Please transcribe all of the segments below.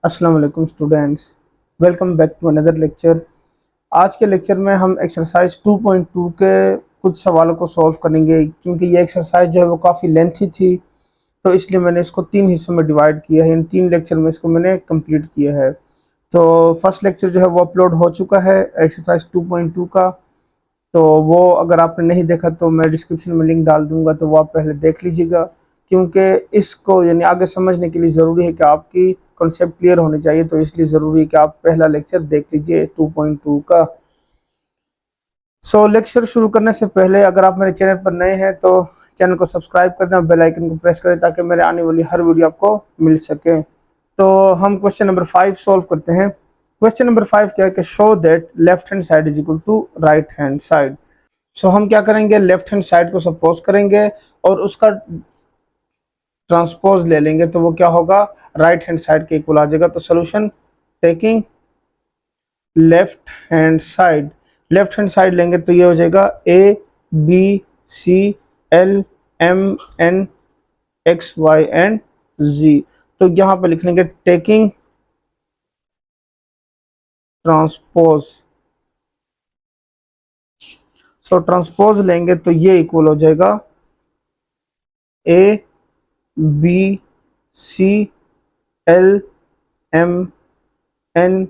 अस्सलाम वालेकुम students, welcome back to another lecture. आज के लेक्चर में हम एक्सरसाइज 2.2 के कुछ सवालों को सॉल्व करेंगे। क्योंकि ये एक्सरसाइज जो है वो काफ़ी लेंथी थी, तो इसलिए मैंने इसको 3 हिस्सों में डिवाइड किया है। इन 3 लेक्चर में इसको मैंने कंप्लीट किया है। तो फर्स्ट लेक्चर जो है वो अपलोड हो चुका है एक्सरसाइज 2.2 का। तो वो अगर आपने नहीं देखा तो मैं डिस्क्रिप्शन में लिंक डाल दूंगा, तो वो आप पहले देख लीजिएगा। क्योंकि इसको यानी आगे समझने के लिए ज़रूरी है कि आपकी कॉन्सेप्ट क्लियर होने चाहिए, तो इसलिए ज़रूरी है कि आप पहला लेक्चर देख लीजिए 2.2 का। लेक्चर शुरू करने से पहले अगर आप मेरे चैनल पर नए हैं तो चैनल को सब्सक्राइब कर दें, बेल आइकन को प्रेस करें ताकि मेरे आने वाली हर वीडियो आपको मिल सके। तो हम क्वेश्चन नंबर 5 सॉल्व करते हैं। क्वेश्चन नंबर 5 क्या है कि show that left hand side is equal to right hand side. हम क्या करेंगे, लेफ्ट हैंड साइड को सपोज करेंगे और उसका ट्रांसपोज ले लेंगे, तो वो क्या होगा, राइट हैंड साइड के इक्वल आ जाएगा। तो solution, taking left hand side लेंगे तो ये हो जाएगा A B C L M N x Y and g. तो यहाँ पे लिख लेंगे टेकिंग ट्रांसपोज। ट्रांसपोज लेंगे तो ये इक्वल हो जाएगा A B C L M N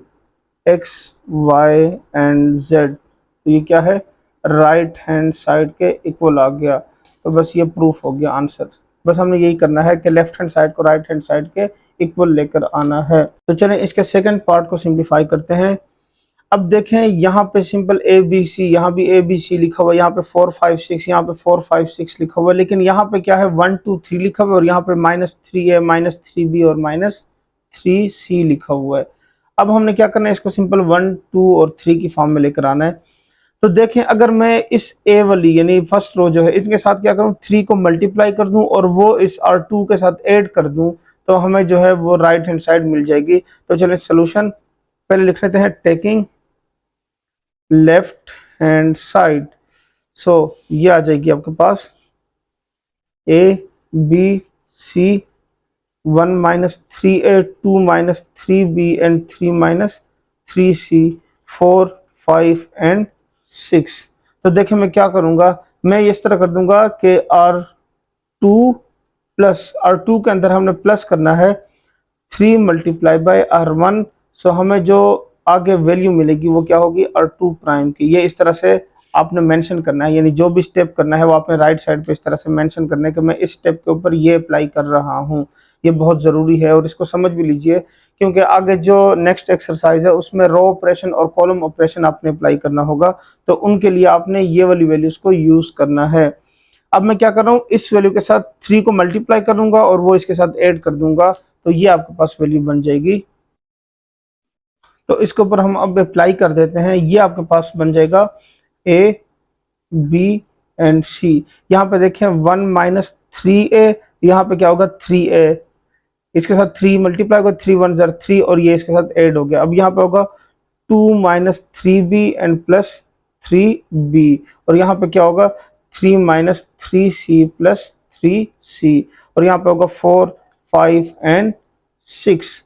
x Y and Z. तो ये क्या है, राइट हैंड साइड के इक्वल आ गया। तो बस ये प्रूफ हो गया आंसर। बस हमने यही करना है कि लेफ्ट हैंड साइड को राइट हैंड साइड के इक्वल लेकर आना है। तो चलें इसके सेकंड पार्ट को सिंप्लीफाई करते हैं। अब देखें यहाँ पे सिंपल ए बी सी, यहाँ भी ए बी सी लिखा हुआ है, यहाँ पे 4 5 6, यहाँ पे 4 5 6 लिखा हुआ है। लेकिन यहाँ पे क्या है, 1 2 3 लिखा हुआ है और यहाँ पे -3 है, -3b और -3c लिखा हुआ है। अब हमने क्या करना है, इसको सिंपल 1 2 और 3 की फॉर्म में लेकर आना है। तो देखें अगर मैं इस ए वाली यानी फर्स्ट रो जो है इनके साथ क्या करूं, 3 को मल्टीप्लाई कर दूं और वो इस R2 के साथ ऐड कर दूं, तो हमें जो है वो राइट हैंड साइड मिल जाएगी। तो चलिए सोल्यूशन पहले लिख लेते हैं, टेकिंग लेफ्ट हैंड साइड। ये आ जाएगी आपके पास a B c 1 -3a 2 -3b and 3 -3c 4 5 and 6। तो देखिए मैं क्या करूंगा, मैं इस तरह कर दूंगा कि R2 के अंदर हमने प्लस करना है 3 मल्टीप्लाई बाय R1। हमें जो आगे वैल्यू मिलेगी वो क्या होगी, R2 प्राइम की। ये इस तरह से आपने मेंशन करना है, यानी जो भी स्टेप करना है वो आपने राइट साइड पे इस तरह से मेंशन करना है कि मैं इस स्टेप के ऊपर ये अप्लाई कर रहा हूँ। ये बहुत ज़रूरी है और इसको समझ भी लीजिए, क्योंकि आगे जो नेक्स्ट एक्सरसाइज है उसमें रो ऑपरेशन और कॉलम ऑपरेशन आपने अप्लाई करना होगा, तो उनके लिए आपने ये वाली वैल्यूज को यूज करना है। अब मैं क्या कर रहा हूँ, इस वैल्यू के साथ 3 को मल्टीप्लाई करूंगा और वो इसके साथ ऐड कर दूंगा, तो ये आपके पास वैल्यू बन जाएगी। तो इसके ऊपर हम अब अप्लाई कर देते हैं, ये आपके पास बन जाएगा ए बी एंड सी। यहाँ पे देखें 1 -3a, यहाँ पे क्या होगा 3a, इसके साथ 3 मल्टीप्लाई होगा, 3 1 ज़र 3 और ये इसके साथ ऐड हो गया। अब यहाँ पे होगा 2 -3b एंड प्लस 3b और यहाँ पे क्या होगा 3 -3c प्लस 3c और यहाँ पे होगा 4 5 एंड 6।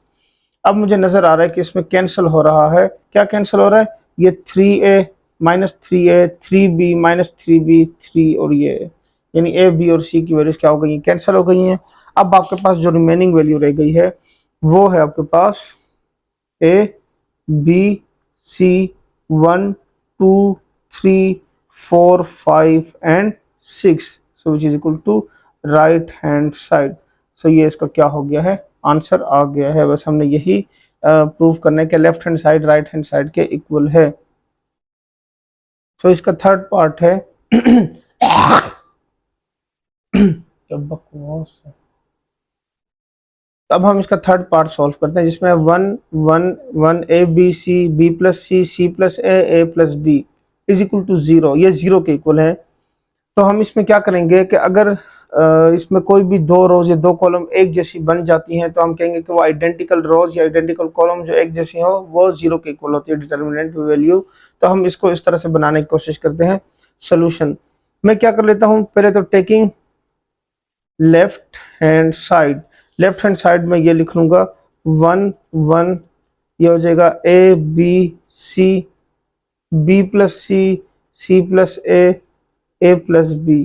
अब मुझे नजर आ रहा है कि इसमें कैंसिल हो रहा है। क्या कैंसिल हो रहा है, ये 3a -3a 3b -3b 3 और ये यानी ए बी और सी की वैल्यूज क्या हो गई, कैंसिल हो गई हैं। अब आपके पास जो रिमेनिंग वैल्यू रह गई है वो है आपके पास a B c 1 2 3 4 5 and 6, so which is equal to right hand side. ये इसका क्या हो गया है, आंसर आ गया है। बस हमने यही प्रूव करना है कि left hand side right hand side के इक्वल है। इसका थर्ड पार्ट है क्या बकवास है। अब हम इसका थर्ड पार्ट सॉल्व करते हैं, जिसमें 1 1 1 A B C B plus C C plus A plus B is equal to 0, ये 0 के इक्वल है। तो हम इसमें क्या करेंगे कि अगर इसमें कोई भी दो रोज या दो कॉलम एक जैसी बन जाती हैं, तो हम कहेंगे कि वो आइडेंटिकल रोज या आइडेंटिकल कॉलम जो एक जैसी हो वो 0 के इक्वल होती है, डिटर्मिनेंट वैल्यू। तो हम इसको इस तरह से बनाने की कोशिश करते हैं। सोल्यूशन मैं क्या कर लेता हूँ, पहले तो टेकिंग लेफ्ट हैंड साइड में ये लिख लूंगा 1 1, ये हो जाएगा A B C, B plus C plus A plus B,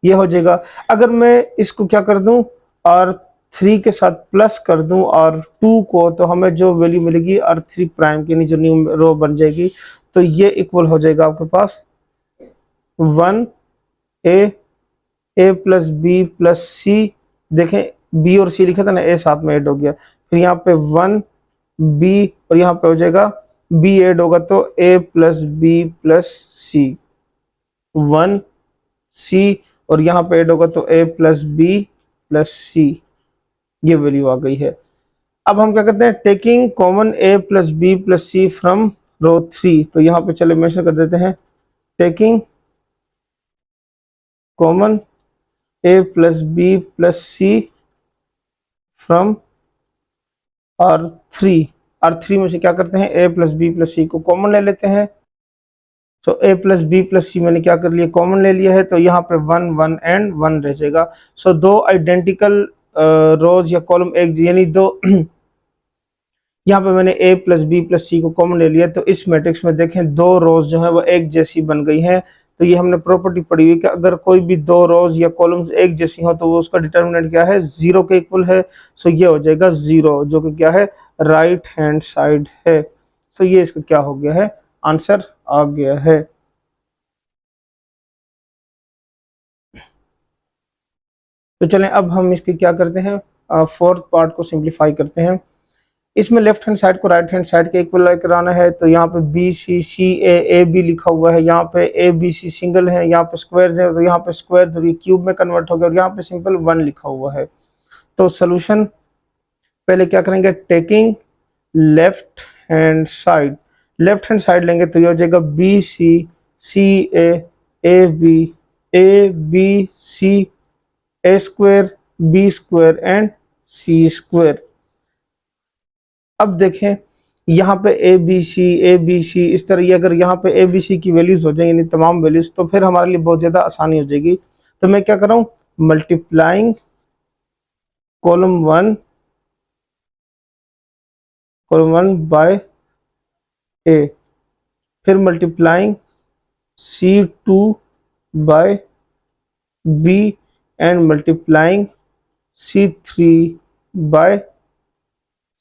ये हो जाएगा। अगर मैं इसको क्या कर दूं और 3 के साथ प्लस कर दूं और 2 को, तो हमें जो वैल्यू मिलेगी और 3 प्राइम की, जो न्यू रो बन जाएगी, तो ये इक्वल हो जाएगा आपके पास 1 ए प्लस बी प्लस सी। देखें बी और सी लिखा था ना, ए साथ में ऐड हो गया, फिर यहाँ पे 1 बी और यहाँ पे हो जाएगा बी ऐड होगा तो ए प्लस बी प्लस सी, 1 सी और यहाँ पे ऐड होगा तो ए प्लस बी प्लस सी, ये वैल्यू आ गई है। अब हम क्या करते हैं, taking common a plus b plus c from row 3, तो यहाँ पे चले मेंशन कर देते हैं taking common a plus b plus c from R3, R3 में से क्या करते हैं, a plus b plus c को कॉमन ले लेते हैं। तो a plus b plus c मैंने क्या कर लिया, कॉमन ले लिया है, तो यहाँ पे 1 1 एंड 1 रह जाएगा। सो दो आइडेंटिकल रोज या कॉलम एक, यानी दो यहाँ पे मैंने ए प्लस बी प्लस सी को कॉमन ले लिया, तो इस मैट्रिक्स में देखें दो रोज जो है वो एक जैसी बन गई हैं। तो ये हमने प्रॉपर्टी पढ़ी हुई कि अगर कोई भी दो रोज या कॉलम्स एक जैसी हो तो वो उसका डिटर्मिनेंट क्या है, 0 के इक्वल है। सो ये हो जाएगा 0, जो कि क्या है, राइट हैंड साइड है। सो ये इसका क्या हो गया है, आंसर आ गया है। तो चलें अब हम इसके क्या करते हैं, फोर्थ पार्ट को सिंप्लीफाई करते हैं। इसमें लेफ्ट हैंड साइड को राइट हैंड साइड के इक्वल कराना है, तो यहाँ पे बी सी ए बी लिखा हुआ है, यहाँ पे ए बी सी सिंगल है, यहाँ पे स्क्वायर्स है, तो यहाँ पे स्क्वायर तो ये क्यूब में कन्वर्ट हो गया, और यहाँ पे सिंपल 1 लिखा हुआ है। तो सोल्यूशन पहले क्या करेंगे, टेकिंग लेफ्ट हैंड साइड लेंगे, तो ये हो जाएगा B C A B C, A square B square and C square. अब देखें यहाँ पे ए बी सी इस तरह, ये अगर यहाँ पे ए बी सी की वैल्यूज हो जाएंगी, तमाम वैल्यूज, तो फिर हमारे लिए बहुत ज़्यादा आसानी हो जाएगी। तो मैं क्या कर रहा हूँ, मल्टीप्लाइंग कॉलम 1 बाय ए, फिर multiplying C2 by b and multiplying C3 by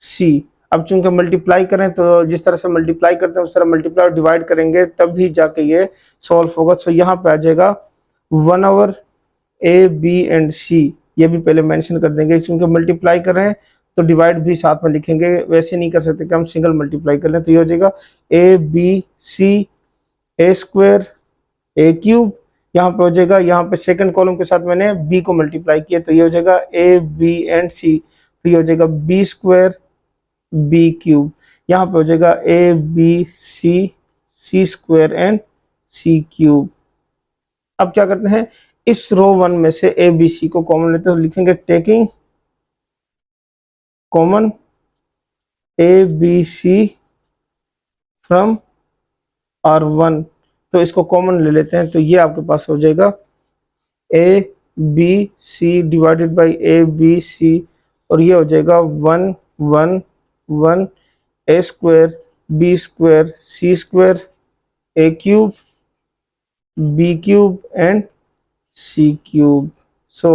c. अब चूंकि मल्टीप्लाई करें तो जिस तरह से मल्टीप्लाई करते हैं उस तरह मल्टीप्लाई और डिवाइड करेंगे तब ही जाके ये सॉल्व होगा। सो यहाँ पे आ जाएगा 1 ओवर ए बी एंड सी, ये भी पहले मेंशन कर देंगे, क्योंकि मल्टीप्लाई कर रहे हैं तो डिवाइड भी साथ में लिखेंगे, वैसे नहीं कर सकते कि हम सिंगल मल्टीप्लाई कर लें। तो ये हो जाएगा A B C A square A cube, यहाँ पे हो जाएगा, यहाँ पे सेकंड कॉलम के साथ मैंने बी को मल्टीप्लाई किया, तो ये हो जाएगा ए बी एंड सी, तो ये हो जाएगा बी स्क्वायर बी क्यूब, यहाँ पे हो जाएगा A B C square and C cube. अब क्या करते हैं, इस रो 1 में से ए बी सी को कॉमन लेते हैं, तो लिखेंगे taking common A B C from R1, तो इसको कॉमन ले लेते हैं, तो ये आपके पास हो जाएगा A B c divided by a B c, और ये हो जाएगा 1 1 1 a square B square c square A cube B cube and C cube. So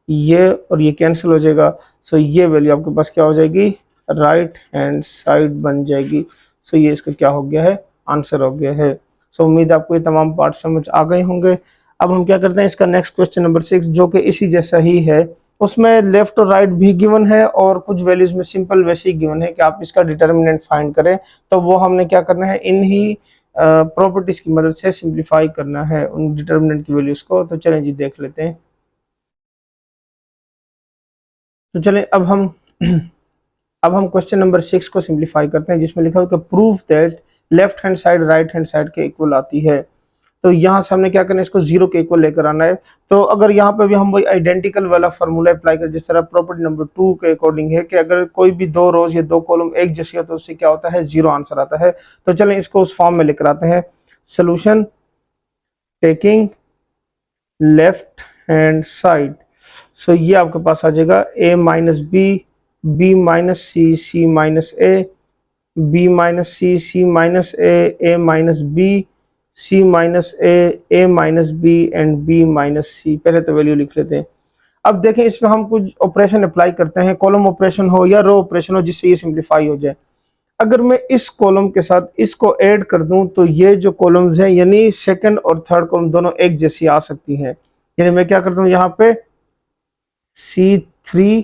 ये और ये कैंसिल हो जाएगा। सो ये वैल्यू आपके पास क्या हो जाएगी, राइट हैंड साइड बन जाएगी। सो ये इसका क्या हो गया है, आंसर हो गया है। सो उम्मीद आपको ये तमाम पार्ट समझ आ गए होंगे। अब हम क्या करते हैं, इसका नेक्स्ट क्वेश्चन नंबर 6 जो कि इसी जैसा ही है, उसमें लेफ्ट और राइट भी गिवन है और कुछ वैल्यूज में सिंपल वैसे ही गिवन है कि आप इसका डिटर्मिनेंट फाइंड करें। तो वो हमने क्या करना है, इन ही प्रॉपर्टीज की मदद से सिंप्लीफाई करना है उन डिटर्मिनेंट की वैल्यूज को। तो चलें जी देख लेते हैं। तो चलें अब हम क्वेश्चन नंबर 6 को सिंप्लीफाई करते हैं, जिसमें लिखा हुआ है prove that left hand side right hand side के इक्वल आती है। तो यहाँ से हमने क्या करना है, इसको 0 के इक्वल लेकर आना है। तो अगर यहाँ पे भी हम वही आइडेंटिकल वाला फार्मूला अप्लाई करें, जिस तरह प्रॉपर्टी नंबर 2 के अकॉर्डिंग है कि अगर कोई भी दो रोज या दो कॉलम एक जैसी हो तो उससे क्या होता है, 0 आंसर आता है। तो चलें इसको उस फॉर्म में लेकर आते हैं। Solution taking left hand side, so ये आपके पास आ जाएगा a minus B B minus c, c minus A, B minus c, c minus a minus b, C minus a minus B and b minus c. पहले तो value लिख लेते हैं। अब देखें इसमें हम कुछ ऑपरेशन अप्लाई करते हैं, कॉलम ऑपरेशन हो या रो ऑपरेशन हो, जिससे ये सिंप्लीफाई हो जाए। अगर मैं इस कॉलम के साथ इसको ऐड कर दूं तो ये जो कॉलम्स हैं यानी सेकंड और थर्ड कॉलम दोनों एक जैसी आ सकती हैं। यानी मैं क्या करता हूं यहाँ पे C3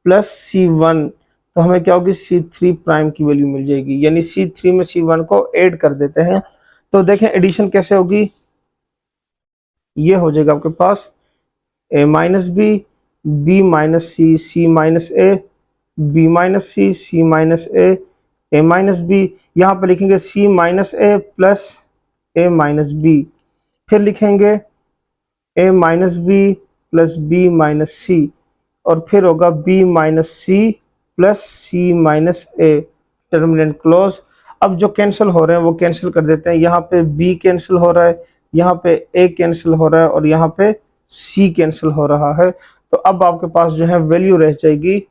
प्लस C1, तो हमें क्या होगी C3 प्राइम की वैल्यू मिल जाएगी। यानी C3 में C1 को ऐड कर देते हैं। तो देखें एडिशन कैसे होगी, ये हो जाएगा आपके पास a minus B, B minus c, c minus A, B minus c, c minus a minus b. यहाँ पे लिखेंगे सी माइनस ए प्लस ए माइनस बी, फिर लिखेंगे a minus B plus b minus सी, और फिर होगा b minus c plus C minus a, determinant close. अब जो कैंसिल हो रहे हैं वो कैंसिल कर देते हैं। यहाँ पे बी कैंसिल हो रहा है, यहाँ पे ए कैंसिल हो रहा है और यहाँ पे सी कैंसिल हो रहा है। तो अब आपके पास जो है वैल्यू रह जाएगी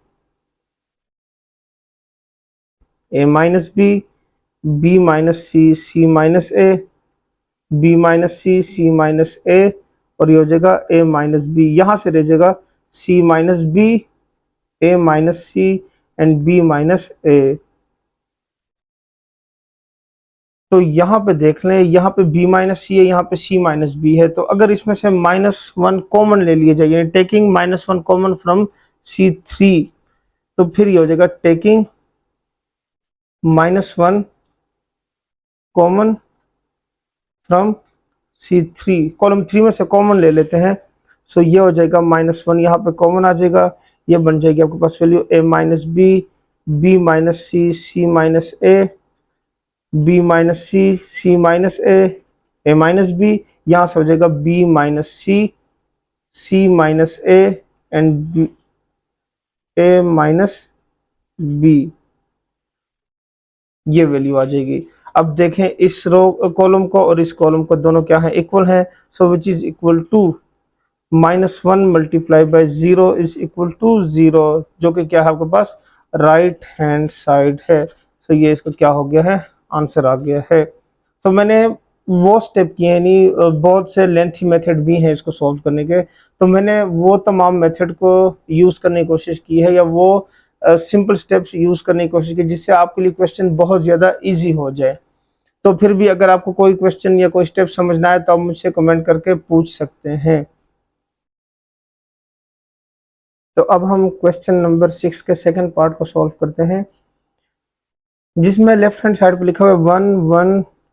ए minus B minus c, c minus ए, B minus c, c minus ए, और ये हो जाएगा ए माइनस बी। यहाँ से रह जाएगा सी minus B, a minus c and b minus a. तो यहाँ पे देख लें, यहाँ पे b माइनस सी है, यहाँ पे c माइनस बी है। तो अगर इसमें से -1 कॉमन ले लिया जाए, यानी टेकिंग -1 कॉमन फ्रॉम C3, तो फिर ये हो जाएगा taking -1 common from C3, column 3 में से कॉमन ले लेते हैं। सो ये हो जाएगा -1, यहाँ पे कॉमन आ जाएगा, ये बन जाएगी आपके पास value a minus B minus c, c minus A, B minus c minus a minus b. यहाँ से हो जाएगा b minus c minus a and a minus b, ये वैल्यू आ जाएगी। अब देखें इस रो कॉलम को और इस कॉलम को, दोनों क्या है, इक्वल है। So which is equal to -1 multiply by 0 is equal to 0, जो कि क्या है आपके पास राइट हैंड साइड है। सो ये इसका क्या हो गया है, आंसर आ गया है। तो मैंने वो स्टेप किए, यानी बहुत से लेंथी मेथड भी हैं इसको सॉल्व करने के, तो मैंने वो तमाम मेथड को यूज़ करने की कोशिश की है, या वो सिंपल स्टेप्स यूज़ करने की कोशिश की जिससे आपके लिए क्वेश्चन बहुत ज़्यादा इजी हो जाए। तो फिर भी अगर आपको कोई क्वेश्चन या कोई स्टेप समझना है तो आप मुझसे कमेंट करके पूछ सकते हैं। तो अब हम क्वेश्चन नंबर 6 के सेकंड पार्ट को सॉल्व करते हैं, जिसमें लेफ्ट हैंड साइड पे लिखा हुआ है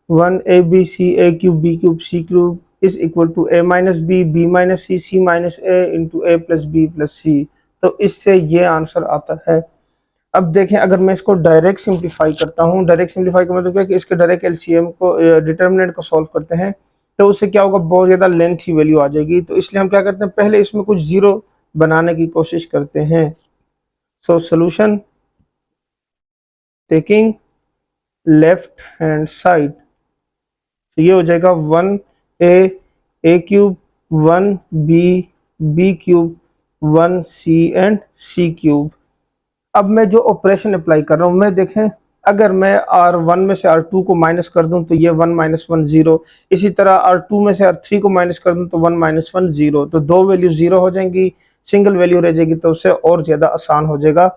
1 A B C a cube B cube C cube is equal to a minus B minus c minus a into a plus b plus c. तो इससे ये आंसर आता है। अब देखें अगर मैं इसको डायरेक्ट सिंप्लीफाई करता हूँ, डायरेक्ट सिंप्लीफाई का मतलब क्या है कि इसके डायरेक्ट एलसीएम को डिटर्मिनेंट को सॉल्व करते हैं, तो उससे क्या होगा, बहुत ज़्यादा लेंथी वैल्यू आ जाएगी। तो इसलिए हम क्या करते हैं, पहले इसमें कुछ जीरो बनाने की कोशिश करते हैं। So solution taking left hand side, तो ये हो जाएगा 1 a cube, 1 b cube, 1 and C cube. अब मैं जो ऑपरेशन अप्लाई कर रहा हूँ, मैं देखें अगर मैं R1 में से R2 को माइनस कर दूं तो ये 1 - 1 0, इसी तरह R2 में से R3 को माइनस कर दूं तो 1 - 1 0, तो दो वैल्यू 0 हो जाएंगी, सिंगल वैल्यू रह जाएगी, तो उससे और ज़्यादा आसान हो जाएगा।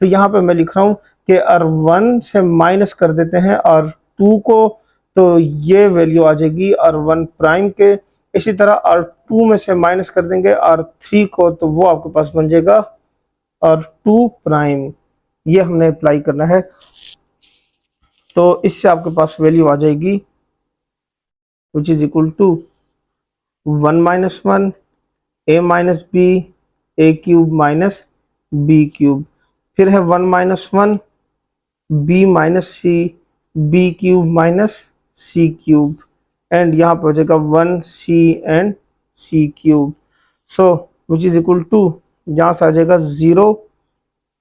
तो यहाँ पे मैं लिख रहा हूँ कि R1 से माइनस कर देते हैं R2 को, तो ये वैल्यू आ जाएगी R1 प्राइम के। इसी तरह R2 में से माइनस कर देंगे R3 को, तो वो आपके पास बन जाएगा R2 प्राइम। ये हमने अप्लाई करना है, तो इससे आपके पास वैल्यू आ जाएगी which is equal to 1 - 1 A minus B A cube minus B cube, फिर है 1 - 1 B minus C B cube minus C cube, and यहाँ पर हो जाएगा 1 and C cube. So which is equal to, यहाँ से आ जाएगा 0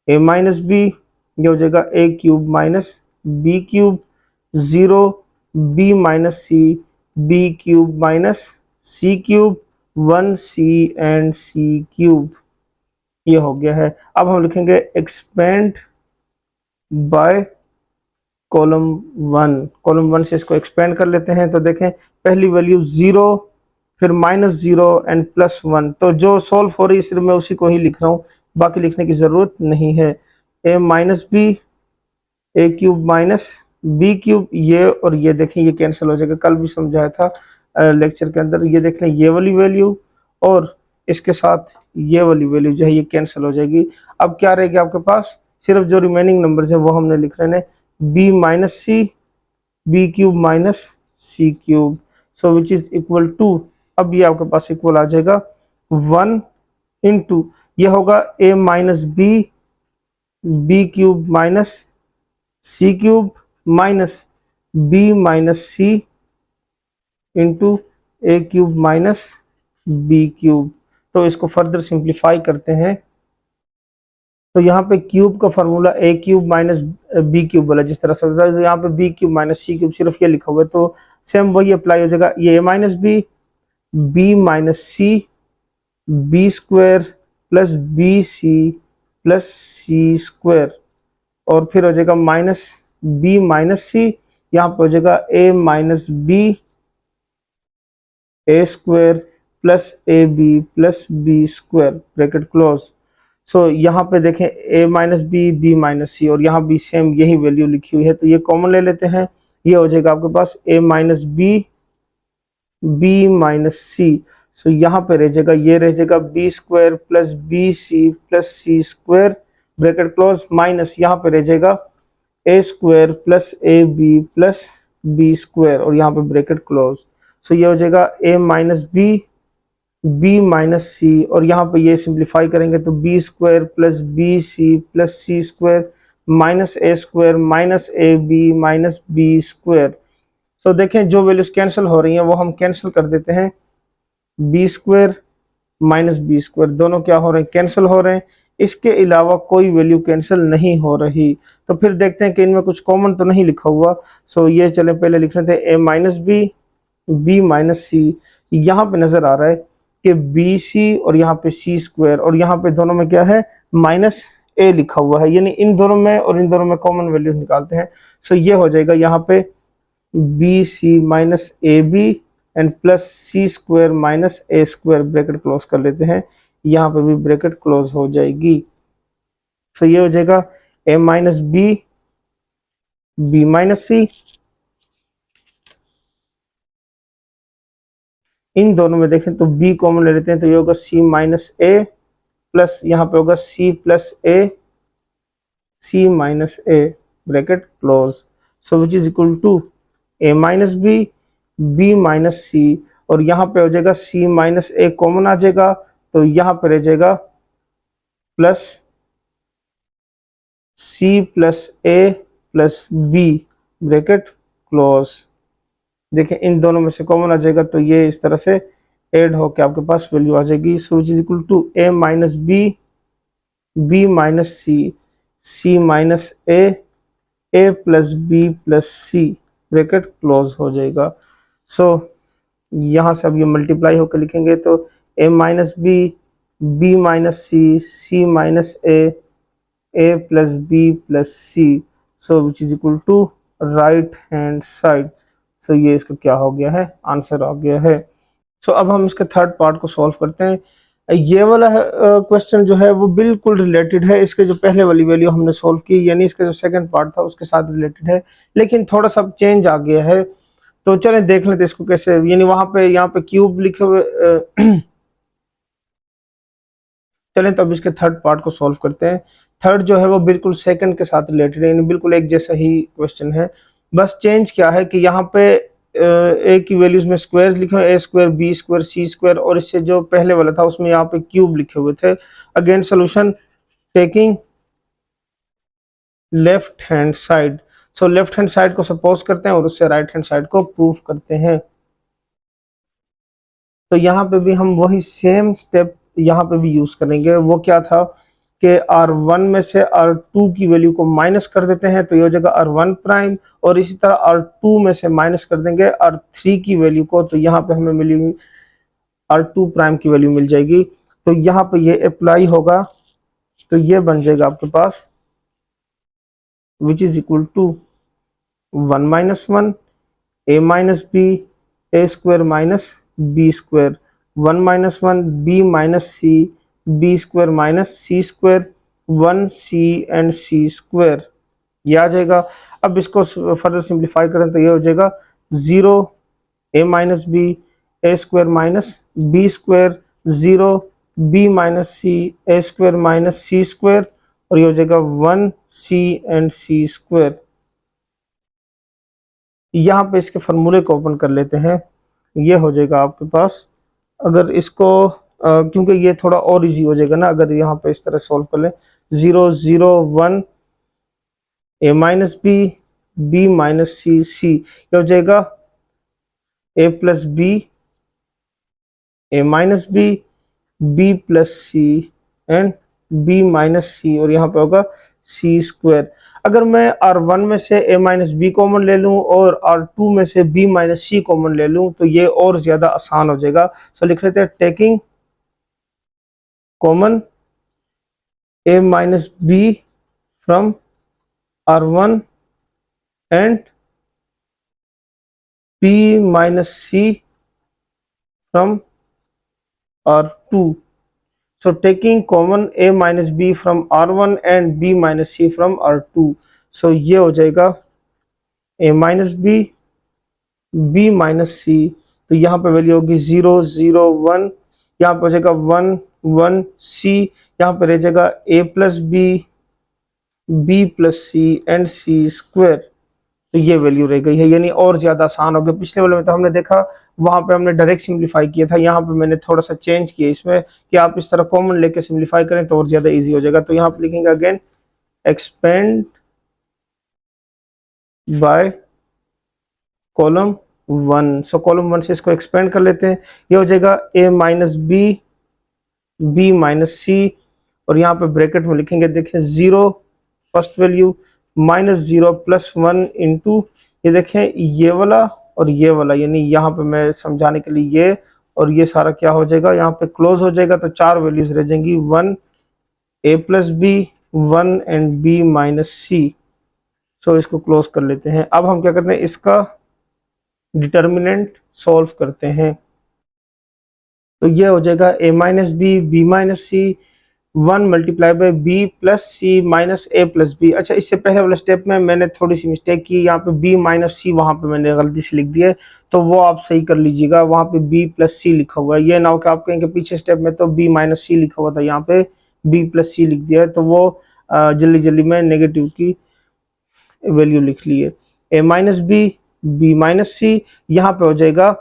ए माइनस बी, ये हो जाएगा a cube minus B cube, 0 b minus C B cube minus C cube, 1 and C cube. ये हो गया है। अब हम लिखेंगे एक्सपेंड बाय कॉलम वन से इसको एक्सपेंड कर लेते हैं। तो देखें पहली वैल्यू 0, फिर -0 एंड +1। तो जो सॉल्व हो रही है सिर्फ मैं उसी को ही लिख रहा हूँ, बाकी लिखने की ज़रूरत नहीं है। a minus B, A cube minus B cube, ये और ये देखें ये कैंसिल हो जाएगा। कल भी समझाया था लेक्चर के अंदर। ये देख लें ये वाली वैल्यू और इसके साथ ये वाली वैल्यू जो है ये कैंसिल हो जाएगी। अब क्या रहेगी आपके पास, सिर्फ जो रिमेनिंग नंबर्स हैं वो हमने लिख रहे हैं, B minus C, B cube minus C cube, so which is equal to, अब ये आपके पास इक्वल आ जाएगा 1 इंटू, ये होगा a minus B, b cube minus C cube minus B minus c into a cube minus B cube. तो इसको further simplify करते हैं। तो यहाँ पे क्यूब का फार्मूला ए क्यूब माइनस बी क्यूब वाला जिस तरह से होता है, यहाँ पे बी क्यूब माइनस सी क्यूब सिर्फ ये लिखा हुआ है, तो सेम वही अप्लाई हो जाएगा। ये a minus B minus C, b square plus B C plus C square, और फिर हो जाएगा माइनस बी माइनस सी, यहाँ पे हो जाएगा ए minus B, A square plus A B square, bracket close. So यहाँ पे देखें a माइनस बी माइनस सी, और यहाँ भी सेम यही वैल्यू लिखी हुई है, तो ये कॉमन ले लेते हैं। ये हो जाएगा आपके पास a minus B minus C. So यहाँ पे रह जाएगा, ये रह जाएगा बी स्क्वायर प्लस सी स्क्वायर, ब्रैकेट क्लोज, माइनस यहाँ पे रह जाएगा a square plus A B square, और यहाँ पे ब्रैकेट क्लोज। सो ये हो जाएगा a माइनस बी माइनस सी, और यहाँ पे ये सिंप्लीफाई करेंगे तो B square plus C square minus A square minus A B square. तो देखें जो वैल्यूज कैंसिल हो रही हैं वो हम कैंसिल कर देते हैं, B square minus B square दोनों क्या हो रहे हैं, कैंसिल हो रहे हैं। इसके अलावा कोई वैल्यू कैंसिल नहीं हो रही। तो फिर देखते हैं कि इनमें कुछ कॉमन तो नहीं लिखा हुआ। सो ये चले पहले लिख रहे थे ए माइनस बी माइनस सी, यहाँ पे नजर आ रहा है कि बी सी और यहाँ पे सी स्क्वायर, और यहाँ पे दोनों में क्या है माइनस ए लिखा हुआ है, यानी इन दोनों में और इन दोनों में कॉमन वैल्यू निकालते हैं। सो ये हो जाएगा यहाँ पे B C minus A B and plus C square minus A square, bracket close कर लेते हैं, यहाँ पे भी ब्रैकेट क्लोज हो जाएगी। सो ये हो जाएगा ए माइनस बी माइनस सी, इन दोनों में देखें तो b कॉमन ले लेते हैं, तो ये होगा c माइनस ए प्लस यहाँ पे होगा c plus a, c minus a, bracket close. So which is equal to a minus B minus सी, और यहाँ पे हो जाएगा c माइनस ए कॉमन आ जाएगा, तो यहाँ पे रह जाएगा प्लस c प्लस ए प्लस बी, ब्रैकेट क्लोज। देखें इन दोनों में से कॉमन आ जाएगा, तो ये इस तरह से ऐड होकर आपके पास वैल्यू आ जाएगी। So which is equal to a minus B minus c minus A plus b plus c, bracket close हो जाएगा। सो यहाँ से अब ये मल्टीप्लाई होकर लिखेंगे, तो a minus B minus c minus A plus b plus c, so which is equal to right hand side. So ये इसका क्या हो गया है, आंसर आ गया है। सो अब हम इसके थर्ड पार्ट को सॉल्व करते हैं। ये वाला क्वेश्चन जो है वो बिल्कुल रिलेटेड है इसके जो पहले वाली वैल्यू हमने सॉल्व की, यानी इसका जो सेकंड पार्ट था उसके साथ रिलेटेड है, लेकिन थोड़ा सा चेंज आ गया है। तो चलें देख लेते इसको कैसे, यानी वहां पे यहाँ पे क्यूब लिखे हुए चलें तो अब इसके थर्ड पार्ट को सॉल्व करते हैं। थर्ड जो है वो बिल्कुल सेकंड के साथ रिलेटेड है, यानी बिल्कुल एक जैसा ही क्वेश्चन है। बस चेंज क्या है कि यहाँ पे ए की वैल्यूज में स्क्वायर्स लिखे हुए, ए square B square c square, और इससे जो पहले वाला था उसमें यहाँ पे क्यूब लिखे हुए थे। Again solution taking left hand side. So left hand side को सपोज करते हैं और उससे राइट हैंड साइड को प्रूफ करते हैं। तो यहाँ पे भी हम वही सेम स्टेप यहाँ पे भी यूज करेंगे। वो क्या था कि R1 में से R2 की वैल्यू को माइनस कर देते हैं, तो ये हो जाएगा R1 प्राइम, और इसी तरह R2 में से माइनस कर देंगे R3 की वैल्यू को, तो यहाँ पे हमें मिलेगी R2 प्राइम की वैल्यू मिल जाएगी। तो यहाँ पे ये अप्लाई होगा तो ये बन जाएगा आपके पास which is equal to 1 - 1 a minus B A square minus B square, 1 - 1 B minus C b square minus C square, 1 c and C square, ये आ जाएगा। अब इसको फर्दर सिंप्लीफाई करें तो ये हो जाएगा 0 a minus B A square minus B square, 0 b minus C A square minus C square, और ये हो जाएगा 1 c एंड सी स्क्वायर। यहाँ पे इसके फॉर्मूले को ओपन कर लेते हैं, ये हो जाएगा आपके पास। अगर इसको क्योंकि ये थोड़ा और इजी हो जाएगा ना, अगर यहाँ पे इस तरह सॉल्व कर लें, 0 0 1 ए minus B B minus c c, ये हो जाएगा a plus b a minus B b plus C and b minus सी, और यहाँ पे होगा सी स्क्वायर। अगर मैं R1 में से a माइनस बी कॉमन ले लूँ और R2 में से b माइनस सी कॉमन ले लूँ तो ये और ज़्यादा आसान हो जाएगा। सो लिख लेते हैं taking common a minus B from R1 and b minus C from R2। So taking common a minus b from R1 and b minus c from R2, so ये हो जाएगा a minus b b minus c, तो यहाँ पे value होगी 0 0 1, यहाँ पे हो जाएगा 1 1 c, यहाँ पे रह जाएगा a plus B b plus C and C square, तो ये वैल्यू रह गई है, यानी और ज़्यादा आसान हो गया। पिछले वाले में तो हमने देखा वहाँ पे हमने डायरेक्ट सिंप्लीफाई किया था, यहाँ पे मैंने थोड़ा सा चेंज किया इसमें कि आप इस तरह कॉमन लेके सिंप्लीफाई करें तो और ज़्यादा इजी हो जाएगा। तो यहाँ पे लिखेंगे again expand by column 1, so column 1 से इसको एक्सपेंड कर लेते हैं, ये हो जाएगा a minus B B minus सी, और यहाँ पे ब्रैकेट में लिखेंगे देखें 0 first value minus 0 plus 1 into, ये देखें ये वाला और ये वाला, यानी यहाँ पे मैं समझाने के लिए ये और ये सारा क्या हो जाएगा, यहाँ पे क्लोज हो जाएगा, तो 4 वैल्यूज रह जाएंगी 1 a plus B 1 and b minus C. So इसको क्लोज कर लेते हैं। अब हम क्या करते हैं, इसका डिटर्मिनेंट सॉल्व करते हैं, तो ये हो जाएगा a minus B B minus C 1 multiply by B plus C minus A plus B. अच्छा, इससे पहले वाले स्टेप में मैंने थोड़ी सी मिस्टेक की, यहाँ पे बी माइनस सी वहाँ पे मैंने गलती से लिख दिया है, तो वो आप सही कर लीजिएगा, वहाँ पे बी प्लस सी लिखा हुआ है, ये ना हो कि आप कहेंगे पीछे स्टेप में तो बी माइनस सी लिखा हुआ था, यहाँ पे बी प्लस सी लिख दिया है, तो वो जल्दी जल्दी में नेगेटिव की वैल्यू लिख लिए। ए minus B B minus C, यहाँ पे हो जाएगा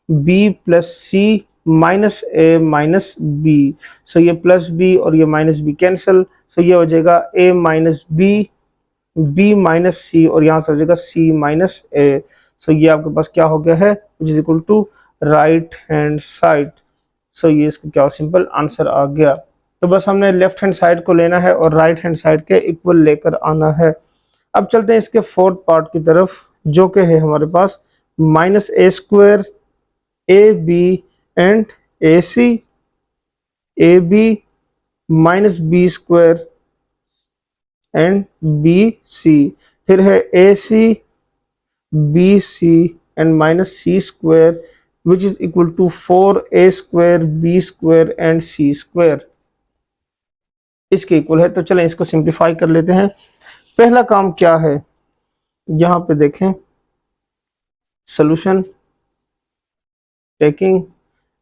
B plus C minus a minus B, सो ये प्लस बी और ये माइनस बी कैंसिल, सो ये हो जाएगा ए माइनस बी बी माइनस सी, और यहाँ से हो जाएगा सी माइनस ए, सो ये आपके पास क्या हो गया है, which is equal to right hand side. So ये इसका क्या सिंपल आंसर आ गया। तो बस हमने लेफ्ट हैंड साइड को लेना है और राइट हैंड साइड के इक्वल लेकर आना है। अब चलते हैं इसके फोर्थ पार्ट की तरफ, जो कि है हमारे पास minus A square A B and A C A B minus B square and B C, फिर है A C B C and minus C square which is equal to 4 A square B square and C square, इसके equal है। तो चलें इसको simplify कर लेते हैं। पहला काम क्या है, यहाँ पे देखें solution taking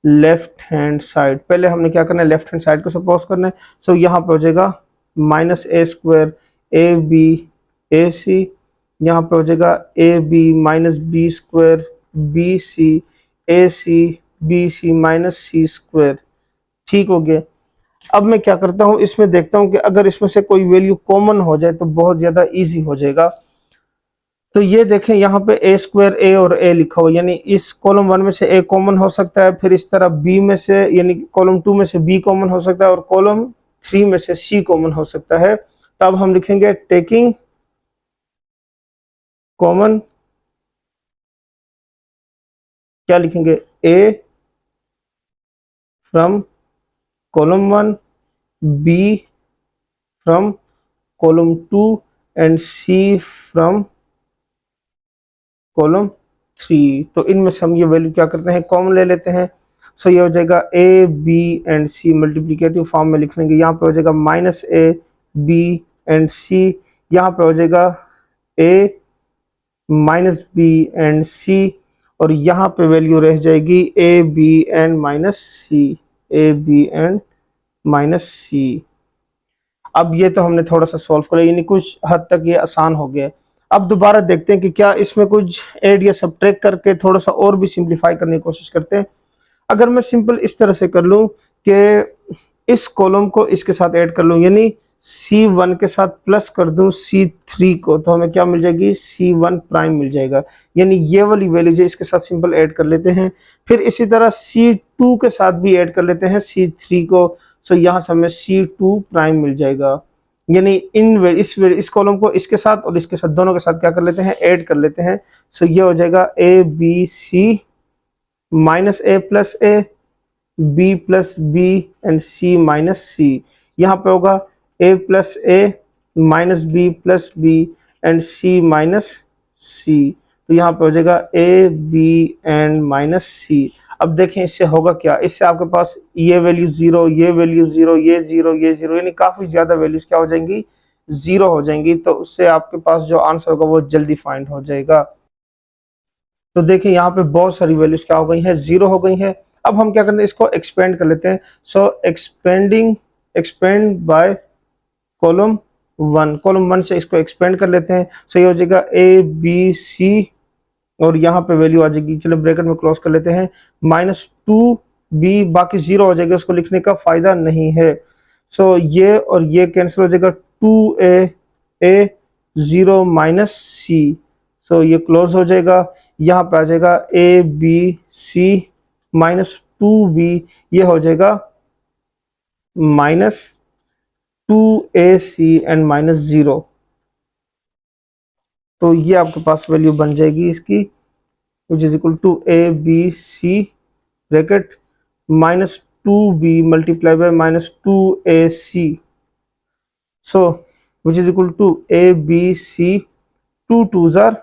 left hand side, पहले हमने क्या करना है, लेफ्ट हैंड साइड को सपोज करना है। सो यहाँ पे हो जाएगा minus A square A B A C, यहाँ पे हो जाएगा A B minus B square B C A C B C minus C square, ठीक हो गया। अब मैं क्या करता हूँ, इसमें देखता हूँ कि अगर इसमें से कोई वैल्यू कॉमन हो जाए तो बहुत ज़्यादा इजी हो जाएगा। तो ये देखें यहाँ पे ए स्क्वायर ए और ए लिखा हुआ, यानी इस कॉलम 1 में से ए कॉमन हो सकता है, फिर इस तरह बी में से यानी कॉलम 2 में से बी कॉमन हो सकता है, और कॉलम 3 में से सी कॉमन हो सकता है। तो अब हम लिखेंगे टेकिंग कॉमन, क्या लिखेंगे, A from column 1 B from column 2 and C from column 3। तो इनमें से हम ये वैल्यू क्या करते हैं, कॉमन ले लेते हैं। सो ये हो जाएगा ए B and C multiplicative form में लिख लेंगे। यहाँ पे हो जाएगा minus A B and C, यहाँ पे हो जाएगा ए माइनस बी एंड सी, और यहाँ पे वैल्यू रह जाएगी A B and minus C, A B and minus C. अब ये तो हमने थोड़ा सा सॉल्व कर लिया, यानी कुछ हद तक ये आसान हो गया। अब दोबारा देखते हैं कि क्या इसमें कुछ ऐड या सब्ट्रैक्ट करके थोड़ा सा और भी सिंप्लीफाई करने की कोशिश करते हैं। अगर मैं सिंपल इस तरह से कर लूं कि इस कॉलम को इसके साथ ऐड कर लूं, यानी C1 के साथ प्लस कर दूं C3 को, तो हमें क्या मिल जाएगी, C1 प्राइम मिल जाएगा। यानी ये वाली वैल्यू जो इसके साथ सिंपल ऐड कर लेते हैं। फिर इसी तरह C2 के साथ भी ऐड कर लेते हैं C3 को, सो यहाँ से हमें C2 प्राइम मिल जाएगा। यानी इस कॉलम को इसके साथ और इसके साथ दोनों के साथ क्या कर लेते हैं, ऐड कर लेते हैं। सो ये हो जाएगा A B C minus A plus A, B plus B and C minus C. यहाँ पे होगा A plus A minus B plus B and C minus C. तो यहाँ पे हो जाएगा ए बी एंड माइनस सी। अब देखें इससे होगा क्या, इससे आपके पास ये वैल्यू जीरो, ये वैल्यू जीरो, ये जीरो, ये जीरो, यानी काफी ज्यादा वैल्यूज क्या हो जाएंगी, जीरो हो जाएंगी। तो उससे आपके पास जो आंसर होगा वो जल्दी फाइंड हो जाएगा। तो देखिए यहाँ पे बहुत सारी वैल्यूज क्या हो गई हैं, जीरो हो गई हैं। अब हम क्या करते हैं, इसको एक्सपेंड कर लेते हैं। सो एक्सपेंड बाय कॉलम 1, कॉलम 1 से इसको एक्सपेंड कर लेते हैं। सो ये हो जाएगा ए बी सी, और यहाँ पे वैल्यू आ जाएगी, चलो ब्रैकेट में क्लोज कर लेते हैं, -2b, बाकी जीरो हो जाएगा, उसको लिखने का फायदा नहीं है। सो ये और ये कैंसिल हो जाएगा, 2a 0 माइनस सी। सो ये क्लोज हो जाएगा। यहाँ पे आ जाएगा ए बी सी -2b, ये हो जाएगा -2ac एंड -0। तो ये आपके पास वैल्यू बन जाएगी इसकी, which is equal to A B C bracket -2b multiply by -2ac। So which is equal to A B C, 2 2s are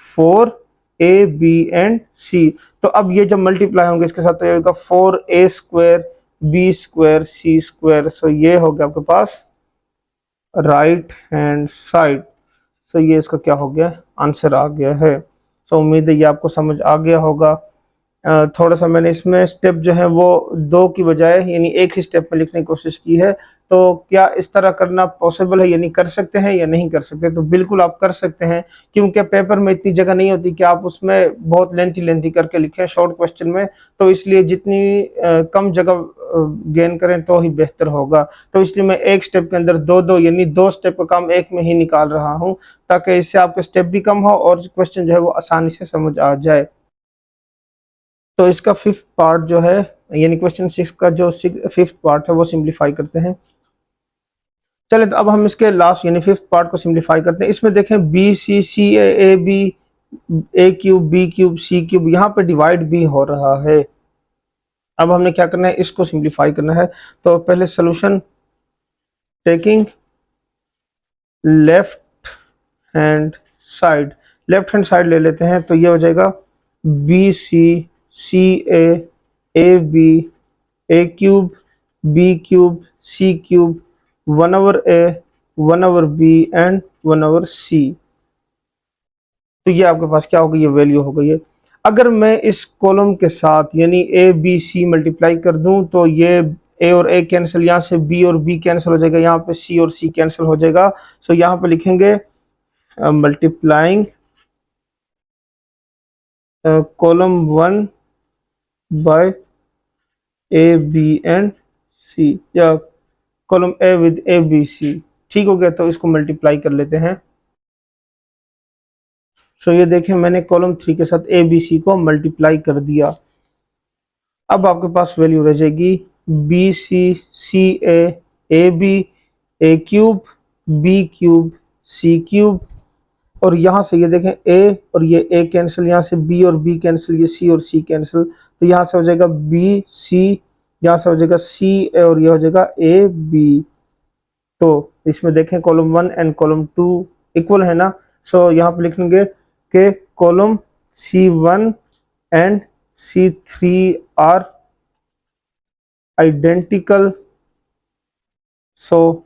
4 A B and C. तो अब ये जब मल्टीप्लाई होंगे इसके साथ तो ये होगा 4a square B square c square. सो ये हो गया आपके पास राइट हैंड साइड। सो ये इसका क्या हो गया, आंसर आ गया है। सो उम्मीद है ये आपको समझ आ गया होगा। थोड़ा सा मैंने इसमें स्टेप जो है वो 2 की बजाय यानी एक ही स्टेप में लिखने की कोशिश की है। तो क्या इस तरह करना पॉसिबल है, यानी कर सकते हैं या नहीं कर सकते? तो बिल्कुल आप कर सकते हैं, क्योंकि पेपर में इतनी जगह नहीं होती कि आप उसमें बहुत लेंथी करके लिखें शॉर्ट क्वेश्चन में। तो इसलिए जितनी कम जगह गेन करें तो ही बेहतर होगा। तो इसलिए मैं एक स्टेप के अंदर दो यानी 2 स्टेप का काम एक में ही निकाल रहा हूँ, ताकि इससे आपके स्टेप भी कम हो और क्वेश्चन जो है वो आसानी से समझ आ जाए। तो इसका 5th पार्ट जो है, यानी क्वेश्चन 6 का जो 5th पार्ट है वो सिंप्लीफाई करते हैं। चलिए तो अब हम इसके लास्ट यानी 5th पार्ट को सिंप्लीफाई करते हैं। इसमें देखें B C C A B A cube B cube C cube, यहाँ पे डिवाइड भी हो रहा है। अब हमने क्या करना है, इसको सिंप्लीफाई करना है। तो पहले solution taking left hand side ले लेते हैं। तो ये हो जाएगा B C A B A cube B cube C cube 1/a 1/b and 1/c। तो ये आपके पास क्या हो गई, ये वैल्यू हो गई है। अगर मैं इस कॉलम के साथ यानी ए बी सी मल्टीप्लाई कर दूं तो ये ए और ए कैंसिल, यहाँ से बी और बी कैंसिल हो जाएगा, यहाँ पे सी और सी कैंसिल हो जाएगा। सो यहाँ पे लिखेंगे multiplying column 1 by A B and C, या column A with A B C. ठीक हो गया, तो इसको मल्टीप्लाई कर लेते हैं। सो ये देखें मैंने कॉलम 3 के साथ ए बी सी को मल्टीप्लाई कर दिया। अब आपके पास वैल्यू रह जाएगी B C A B A cube B cube C cube, और यहाँ से ये देखें ए और ये ए कैंसिल, यहाँ से बी और बी कैंसिल, ये सी और सी कैंसिल। तो यहाँ से हो जाएगा बी सी, यहाँ से हो जाएगा सी ए और ये हो जाएगा ए बी। तो इसमें देखें कॉलम 1 एंड कॉलम 2 इक्वल है ना, सो यहाँ पे लिखेंगे कि column C1 and C3 are identical, so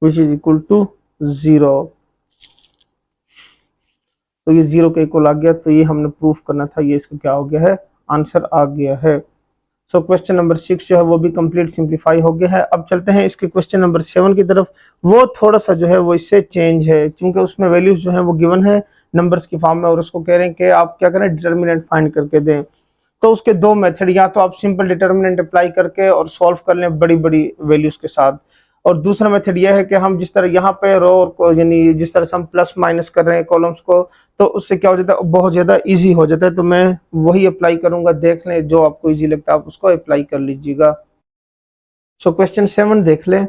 which is equal to 0। तो ये 0 के इक्वल आ गया, तो ये हमने प्रूफ करना था, ये इसका क्या हो गया है, आंसर आ गया है। सो क्वेश्चन नंबर 6 जो है वो भी कंप्लीट सिंप्लीफाई हो गया है। अब चलते हैं इसके क्वेश्चन नंबर 7 की तरफ। वो थोड़ा सा जो है वो इससे चेंज है, क्योंकि उसमें वैल्यूज जो है वो गिवन है नंबर्स की फॉर्म में, और उसको कह रहे हैं कि आप क्या करें, डिटर्मिनेंट फाइंड करके दें। तो उसके दो मेथड, या तो आप सिंपल डिटर्मिनेंट अप्लाई करके और सॉल्व कर लें बड़ी बड़ी वैल्यूज के साथ, और दूसरा मेथड यह है कि हम जिस तरह यहाँ पे रो और यानी जिस तरह से हम प्लस माइनस कर रहे हैं कॉलम्स को, तो उससे क्या हो जाता है, बहुत ज़्यादा इजी हो जाता है। तो मैं वही अप्लाई करूंगा, देख लें जो आपको इजी लगता है आप उसको अप्लाई कर लीजिएगा। सो क्वेश्चन 7 देख लें।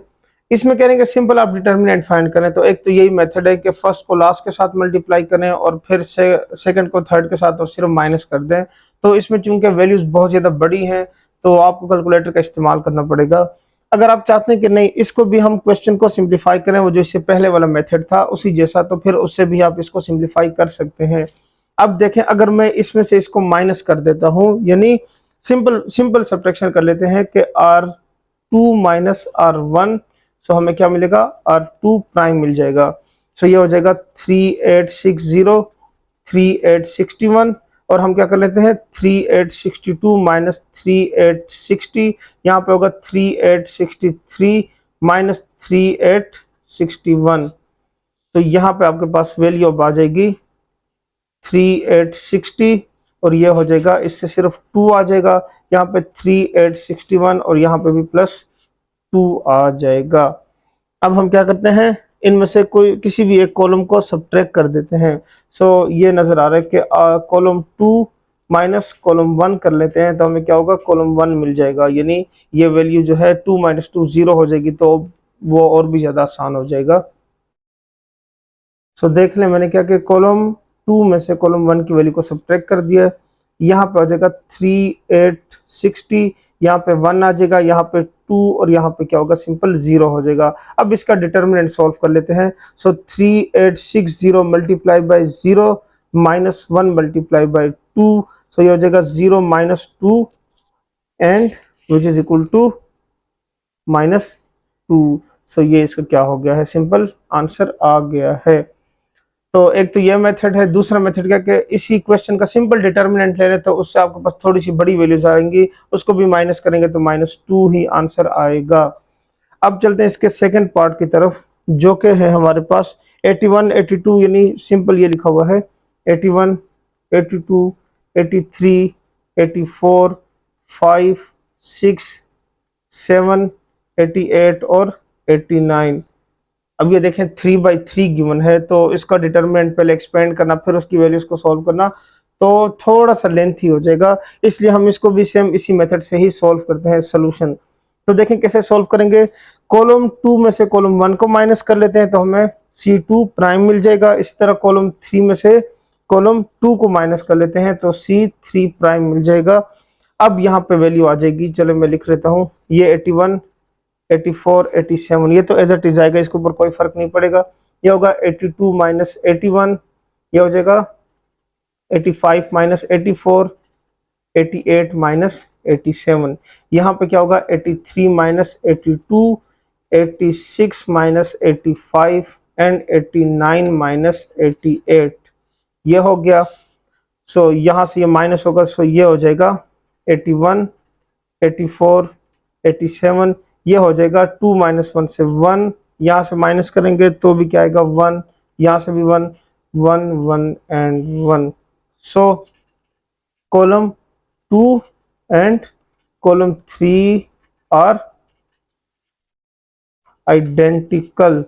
इसमें कह रहे हैं कि सिंपल आप डिटर्मिनेंट फाइंड करें, तो एक तो यही मेथड है कि फर्स्ट को लास्ट के साथ मल्टीप्लाई करें और फिर सेकंड को थर्ड के साथ और सिर्फ माइनस कर दें। तो इसमें चूंकि वैल्यूज बहुत ज़्यादा बड़ी हैं तो आपको कैलकुलेटर का इस्तेमाल करना पड़ेगा। अगर आप चाहते हैं कि नहीं इसको भी हम क्वेश्चन को सिंप्लीफाई करें, वो जो इससे पहले वाला मेथड था उसी जैसा, तो फिर उससे भी आप इसको सिंप्लीफाई कर सकते हैं। अब देखें, अगर मैं इसमें से इसको माइनस कर देता हूं, यानी सिंपल सिंपल सब्ट्रैक्शन कर लेते हैं कि R2 माइनस R1, सो हमें क्या मिलेगा, R2 प्राइम मिल जाएगा। सो ये हो जाएगा 3860 3861, और हम क्या कर लेते हैं 3862 माइनस 3860, यहाँ पे होगा 3863 माइनस 3861। तो यहाँ पे आपके पास वैल्यू अब आ जाएगी 3860, और ये हो जाएगा, इससे सिर्फ 2 आ जाएगा, यहाँ पे 3861 और यहाँ पे भी प्लस 2 आ जाएगा। अब हम क्या करते हैं, इनमें से कोई किसी भी एक कॉलम को सब्ट्रैक्ट कर देते हैं। सो ये नजर आ रहा है कि कॉलम 2 माइनस कॉलम 1 कर लेते हैं, तो हमें क्या होगा, कॉलम 1 मिल जाएगा, यानी ये वैल्यू जो है 2 माइनस 2 0 हो जाएगी, तो वो और भी ज़्यादा आसान हो जाएगा। सो देख लें मैंने क्या कि कॉलम 2 में से कॉलम 1 की वैल्यू को सब्ट्रैक्ट कर दिया। यहाँ पे आ जाएगा 3860, यहाँ पे 1 आ जाएगा, यहाँ पे 2 और यहाँ पे क्या होगा, सिंपल 0 हो जाएगा। अब इसका डिटर्मिनेंट सॉल्व कर लेते हैं। So 3860 multiply by 0 minus 1 multiply by 2, so ये हो जाएगा 0 minus 2 and which is equal to -2। So ये इसका क्या हो गया है, सिंपल आंसर आ गया है। तो एक तो ये मेथड है। दूसरा मेथड क्या कि इसी क्वेश्चन का सिंपल डिटर्मिनेंट ले लें, तो उससे आपके पास थोड़ी सी बड़ी वैल्यूज आएंगी, उसको भी माइनस करेंगे तो -2 ही आंसर आएगा। अब चलते हैं इसके सेकंड पार्ट की तरफ, जो कि है हमारे पास 81 82, यानी सिंपल ये लिखा हुआ है 81 82 83 84 5 6 7 88 और 89। अब ये देखें 3/3 गिवन है, तो इसका डिटरमिनेंट पहले एक्सपेंड करना फिर उसकी वैल्यूज को सॉल्व करना तो थोड़ा सा लेंथी हो जाएगा, इसलिए हम इसको भी सेम इसी मेथड से ही सॉल्व करते हैं सोल्यूशन। तो देखें कैसे सॉल्व करेंगे। कॉलम 2 में से कॉलम 1 को माइनस कर लेते हैं, तो हमें C2 प्राइम मिल जाएगा। इसी तरह कॉलम 3 में से कॉलम 2 को माइनस कर लेते हैं, तो C3 प्राइम मिल जाएगा। अब यहाँ पे वैल्यू आ जाएगी, चलो मैं लिख लेता हूँ, ये 81 84 87, ये तो एज इट इज आएगा, इसके ऊपर कोई फर्क नहीं पड़ेगा। ये होगा 82 माइनस 81, ये हो जाएगा 85 माइनस 84 88 माइनस 87। यहाँ पे क्या होगा 83 माइनस 82 86 माइनस 85 एंड 89 माइनस 88, ये हो गया। सो यहाँ से ये माइनस होगा, सो ये हो जाएगा 81 84 87, ये हो जाएगा 2 माइनस 1 से 1, यहाँ से माइनस करेंगे तो भी क्या आएगा 1, यहाँ से भी 1 1 1 and 1। So column 2 and column 3 are identical.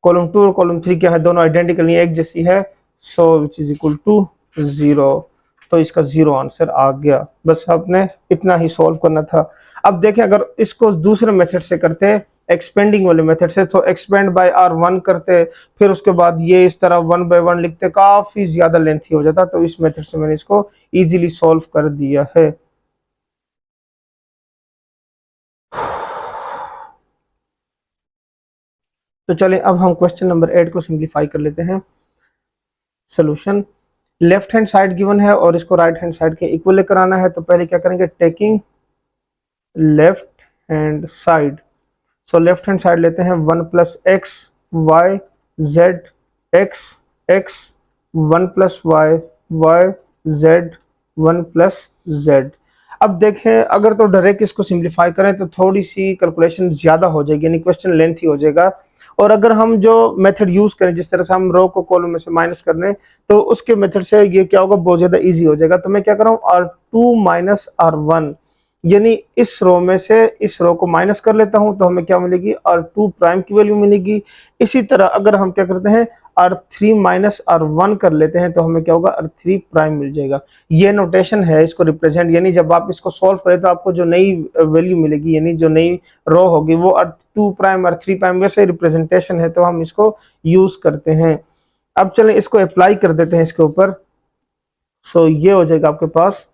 Column 2 और कॉलम 3 क्या है, दोनों आइडेंटिकल नहीं, एक जैसी है। So which is equal to 0, तो इसका 0 आंसर आ गया। बस आपने इतना ही सॉल्व करना था। अब देखें अगर इसको दूसरे मेथड से करते, एक्सपेंडिंग वाले मेथड से, तो एक्सपेंड बाय R1 करते, फिर उसके बाद ये इस तरह 1 बाय 1 लिखते, काफी ज्यादा लेंथी हो जाता, तो इस मेथड से मैंने इसको इजीली सॉल्व कर दिया है। तो चलिए अब हम क्वेश्चन नंबर 8 को सिंप्लीफाई कर लेते हैं। Solution, left hand side given है और इसको राइट हैंड साइड के इक्वल लेकर आना है। तो पहले क्या करेंगे, taking left hand side, so left hand side लेते हैं 1 plus X Y Z X X 1 plus Y Y Z 1 plus Z. अब देखें, अगर तो डायरेक्ट इसको सिंप्लीफाई करें तो थोड़ी सी कैलकुलेशन ज़्यादा हो जाएगी, यानी क्वेश्चन लेंथी हो जाएगा। और अगर हम जो मेथड यूज़ करें, जिस तरह से हम रो को कॉलम में से माइनस कर रहे हैं, तो उसके मेथड से ये क्या होगा, बहुत ज़्यादा ईजी हो जाएगा। तो मैं क्या कर रहा हूँ, R2 माइनस R1, यानी इस रो में से इस रो को माइनस कर लेता हूं तो हमें क्या मिलेगी, R2 प्राइम की वैल्यू मिलेगी। इसी तरह अगर हम क्या करते हैं, R3 माइनस R1 कर लेते हैं तो हमें क्या होगा, R3 प्राइम मिल जाएगा। ये नोटेशन है इसको रिप्रेजेंट, यानी जब आप इसको सॉल्व करें तो आपको जो नई वैल्यू मिलेगी, यानी जो नई रो होगी वो R2 प्राइम R3 प्राइम वैसे रिप्रेजेंटेशन है, तो हम इसको यूज करते हैं। अब चलें इसको अप्लाई कर देते हैं इसके ऊपर। सो ये हो जाएगा आपके पास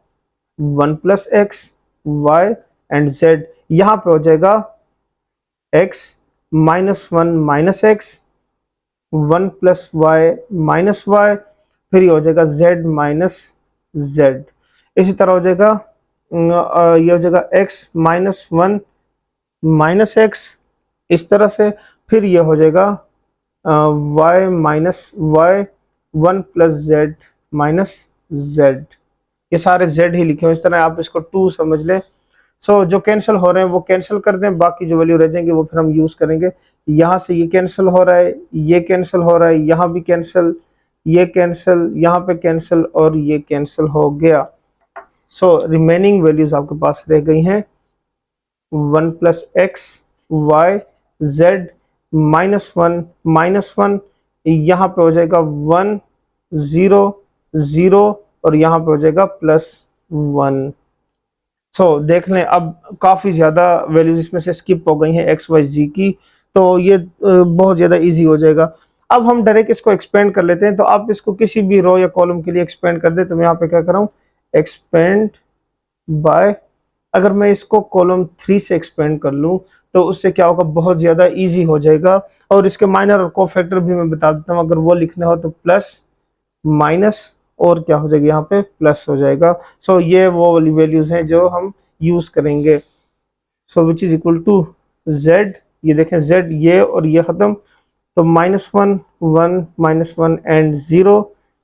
1 plus X Y and Z, यहां पे हो जाएगा x minus 1 minus X 1 plus Y minus Y, फिर ये हो जाएगा z माइनस जेड। इसी तरह हो जाएगा ये हो जाएगा x माइनस 1 माइनस एक्स, इस तरह से। फिर ये हो जाएगा y minus Y 1 plus Z minus Z. ये सारे z ही लिखे हुए, इस तरह आप इसको 2 समझ लें। सो जो कैंसिल हो रहे हैं वो कैंसिल कर दें, बाकी जो वैल्यू रह जाएंगे वो फिर हम यूज करेंगे। यहाँ से ये कैंसिल हो रहा है, ये कैंसिल हो रहा है, यहाँ भी कैंसिल, ये कैंसिल, यहाँ पे कैंसिल और ये कैंसिल हो गया। सो रिमेनिंग वैल्यूज आपके पास रह गई हैं 1 plus X Y Z minus 1, यहाँ पे हो जाएगा 1 0 0 और यहाँ पे हो जाएगा +1। सो देख लें, अब काफ़ी ज़्यादा वैल्यूज इसमें से स्किप हो गई हैं एक्स वाई जी की, तो ये बहुत ज़्यादा इजी हो जाएगा। अब हम डायरेक्ट इसको एक्सपेंड कर लेते हैं। तो आप इसको किसी भी रो या कॉलम के लिए एक्सपेंड कर दे, तो मैं यहाँ पे क्या कर रहा हूँ, एक्सपेंड बाय, अगर मैं इसको कॉलम 3 से एक्सपेंड कर लूँ तो उससे क्या होगा, बहुत ज़्यादा ईजी हो जाएगा। और इसके माइनर और कोफैक्टर भी मैं बता देता हूँ, अगर वो लिखना हो तो प्लस माइनस और क्या हो जाएगा, यहाँ पे प्लस हो जाएगा। सो ये वो वाली वैल्यूज हैं जो हम यूज करेंगे। So which is equal to Z, ये देखें जेड, ये और ये खत्म, तो -1 1 -1 एंड 0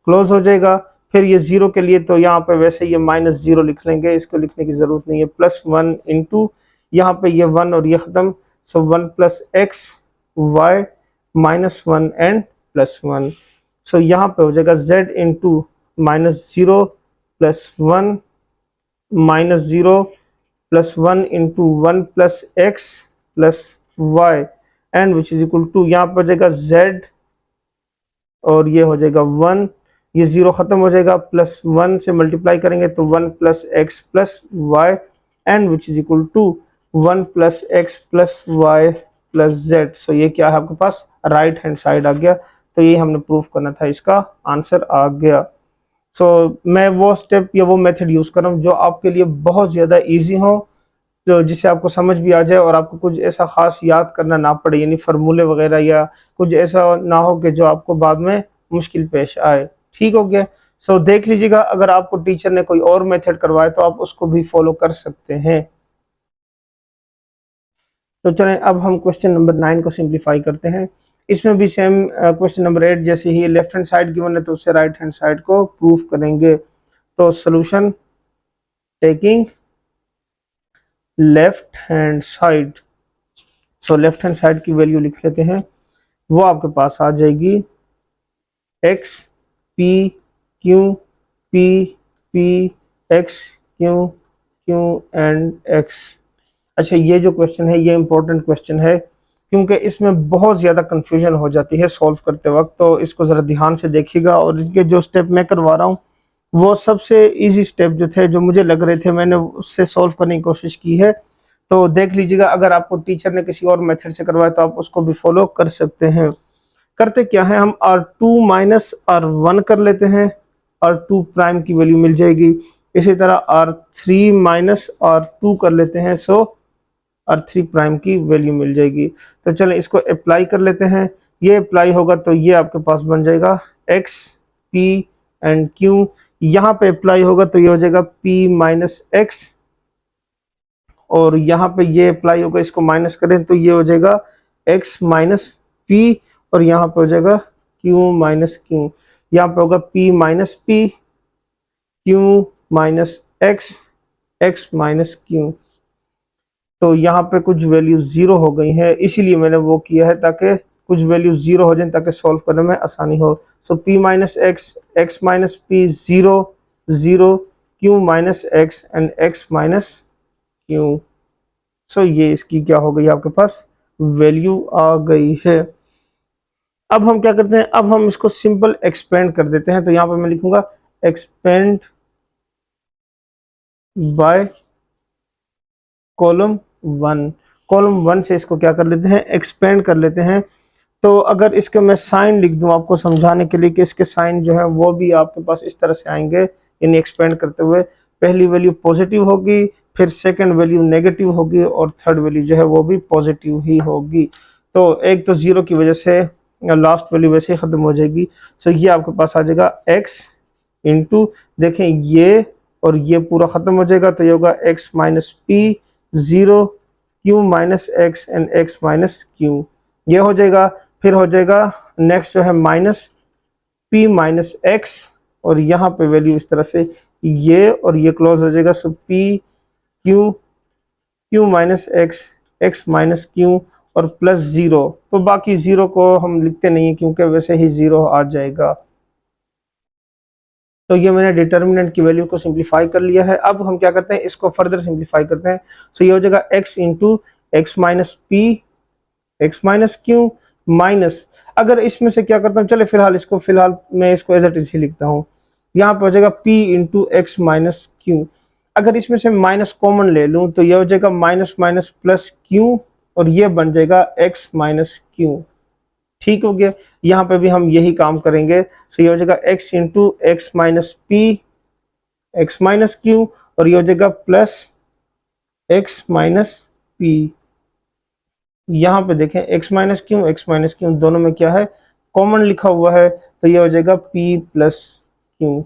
क्लोज हो जाएगा। फिर ये 0 के लिए तो यहाँ पे वैसे ये -0 लिख लेंगे, इसको लिखने की जरूरत नहीं है। +1 इंटू यहाँ पे ये 1 और ये खत्म, so 1 plus X Y -1 and +1। So यहाँ पे हो जाएगा z into -0 +1 -0 +1 into 1 plus X plus Y and which is equal to, यहाँ पर हो जाएगा z और ये हो जाएगा 1, ये 0 खत्म हो जाएगा, +1 से मल्टीप्लाई करेंगे तो 1 plus X plus Y and which is equal to 1 plus X plus Y plus Z. So ये क्या है आपके पास, राइट हैंड साइड आ गया। तो ये हमने प्रूफ करना था, इसका आंसर आ गया। सो मैं वो स्टेप या वो मेथड यूज कर रहा हूँ जो आपके लिए बहुत ज़्यादा इजी हो, जो जिससे आपको समझ भी आ जाए और आपको कुछ ऐसा खास याद करना ना पड़े, यानी फार्मूले वगैरह या कुछ ऐसा ना हो कि जो आपको बाद में मुश्किल पेश आए। ठीक हो गया। सो देख लीजिएगा, अगर आपको टीचर ने कोई और मेथड करवाए तो आप उसको भी फॉलो कर सकते हैं। तो चलें अब हम क्वेश्चन नंबर 9 को सिंप्लीफाई करते हैं। इसमें भी सेम क्वेश्चन नंबर 8 जैसे ही लेफ्ट हैंड साइड गिवन है तो उससे राइट हैंड साइड को प्रूफ करेंगे। तो solution, taking left hand side, so left hand side की वैल्यू लिख लेते हैं। वो आपके पास आ जाएगी x P Q P P x Q Q and x. अच्छा, ये जो क्वेश्चन है ये इंपॉर्टेंट क्वेश्चन है क्योंकि इसमें बहुत ज़्यादा कंफ्यूजन हो जाती है सॉल्व करते वक्त, तो इसको ज़रा ध्यान से देखिएगा। और इनके जो स्टेप मैं करवा रहा हूँ वो सबसे इजी स्टेप जो थे, जो मुझे लग रहे थे, मैंने उससे सॉल्व करने की कोशिश की है। तो देख लीजिएगा, अगर आपको टीचर ने किसी और मेथड से करवाया तो आप उसको भी फॉलो कर सकते हैं। करते क्या है, हम R2 माइनस R1 कर लेते हैं, R2 प्राइम की वैल्यू मिल जाएगी। इसी तरह R3 माइनस R2 कर लेते हैं, सो R3 प्राइम की वैल्यू मिल जाएगी। तो चलें इसको अप्लाई कर लेते हैं। ये अप्लाई होगा तो ये आपके पास बन जाएगा x p एंड q। यहाँ पे अप्लाई होगा तो ये हो जाएगा p माइनस एक्स, और यहाँ पे ये अप्लाई होगा, इसको माइनस करें तो ये हो जाएगा x माइनस p, और यहाँ पे हो जाएगा q माइनस q। यहाँ पे होगा p minus p, q minus x, x minus q। तो यहाँ पे कुछ वैल्यू जीरो हो गई है, इसीलिए मैंने वो किया है ताकि कुछ वैल्यू जीरो हो जाए ताकि सॉल्व करने में आसानी हो। सो p minus x, x minus p, zero zero, q minus x and x minus q। सो ये इसकी क्या हो गई, आपके पास वैल्यू आ गई है। अब हम क्या करते हैं, अब हम इसको सिंपल एक्सपेंड कर देते हैं। तो यहाँ पे मैं लिखूंगा एक्सपेंड बाय कॉलम 1। कॉलम 1 से इसको क्या कर लेते हैं, एक्सपेंड कर लेते हैं। तो अगर इसके मैं साइन लिख दूं आपको समझाने के लिए कि इसके साइन जो है वो भी आपके पास इस तरह से आएंगे, यानी एक्सपेंड करते हुए पहली वैल्यू पॉजिटिव होगी, फिर सेकंड वैल्यू नेगेटिव होगी, और थर्ड वैल्यू जो है वो भी पॉजिटिव ही होगी। तो एक तो जीरो की वजह से लास्ट वैल्यू वैसे ही खत्म हो जाएगी। सो ये आपके पास आ जाएगा x इंटू, देखें ये और ये पूरा खत्म हो जाएगा, तो ये होगा x minus P, zero, q minus x and x minus q। ये हो जाएगा, फिर हो जाएगा नेक्स्ट जो है माइनस p माइनस एक्स, और यहाँ पे वैल्यू इस तरह से ये और ये क्लोज हो जाएगा। सो p q minus x, x minus q, और प्लस जीरो। तो बाकी जीरो को हम लिखते नहीं है क्योंकि वैसे ही जीरो आ जाएगा। तो ये मैंने डिटर्मिनेंट की वैल्यू को सिंप्लीफाई कर लिया है। अब हम क्या करते हैं, इसको फर्दर सिंप्लीफाई करते हैं। सो ये हो जाएगा x into x minus P, x minus Q, minus, अगर इसमें से क्या करता हूँ, चले फिलहाल मैं इसको एज इट इज ही लिखता हूँ। यहाँ पे हो जाएगा p into x minus Q. अगर इसमें से माइनस कॉमन ले लूँ तो ये हो जाएगा माइनस माइनस प्लस क्यू, और ये बन जाएगा x माइनस क्यू। ठीक हो गया, यहाँ पे भी हम यही काम करेंगे। सो ये हो जाएगा x into x minus P, x minus Q, और ये हो जाएगा प्लस एक्स माइनस पी। यहाँ पे देखें x माइनस क्यू दोनों में क्या है, कॉमन लिखा हुआ है, तो ये हो जाएगा p प्लस क्यू।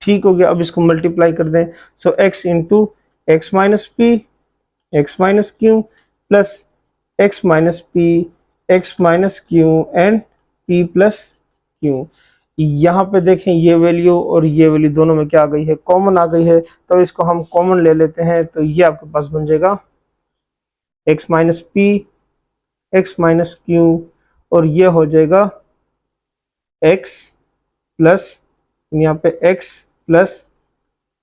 ठीक हो गया, अब इसको मल्टीप्लाई कर दें। सो x into x minus P, x minus Q, plus x minus P, x minus Q and p plus Q. यहाँ पे देखें ये वैल्यू और ये वैल्यू दोनों में क्या आ गई है, कॉमन आ गई है। तो इसको हम कॉमन ले लेते हैं, तो ये आपके पास बन जाएगा x minus P, x minus Q, और ये हो जाएगा x प्लस, यहाँ पे x plus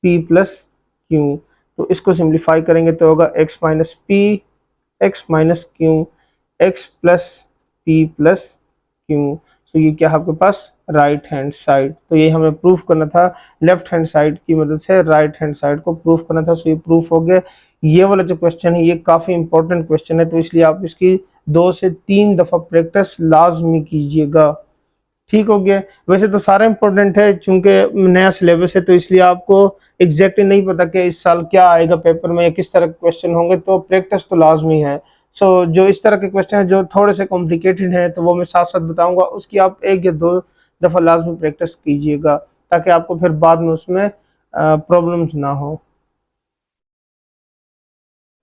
p plus Q. तो इसको सिंप्लीफाई करेंगे तो होगा x minus P, x minus Q, x plus P plus Q. तो ये क्या है आपके पास, राइट हैंड साइड। तो ये हमें प्रूफ करना था, लेफ्ट हैंड साइड की मदद से राइट हैंड साइड को प्रूफ करना था। सो ये प्रूफ हो गया। ये वाला जो क्वेश्चन है ये काफ़ी इंपॉर्टेंट क्वेश्चन है, तो इसलिए आप इसकी 2 से 3 दफ़ा प्रैक्टिस लाजमी कीजिएगा। ठीक हो गया, वैसे तो सारा इंपॉर्टेंट है, चूंकि नया सिलेबस है तो इसलिए आपको एग्जैक्टली नहीं पता कि इस साल क्या आएगा पेपर में या किस तरह के क्वेश्चन होंगे, तो प्रैक्टिस तो लाजमी है। सो जो इस तरह के क्वेश्चन है जो थोड़े से कॉम्प्लिकेटेड हैं तो वो मैं साथ साथ बताऊंगा, उसकी आप 1 या 2 दफ़ा लाजमी प्रैक्टिस कीजिएगा ताकि आपको फिर बाद में उसमें प्रॉब्लम्स ना हो।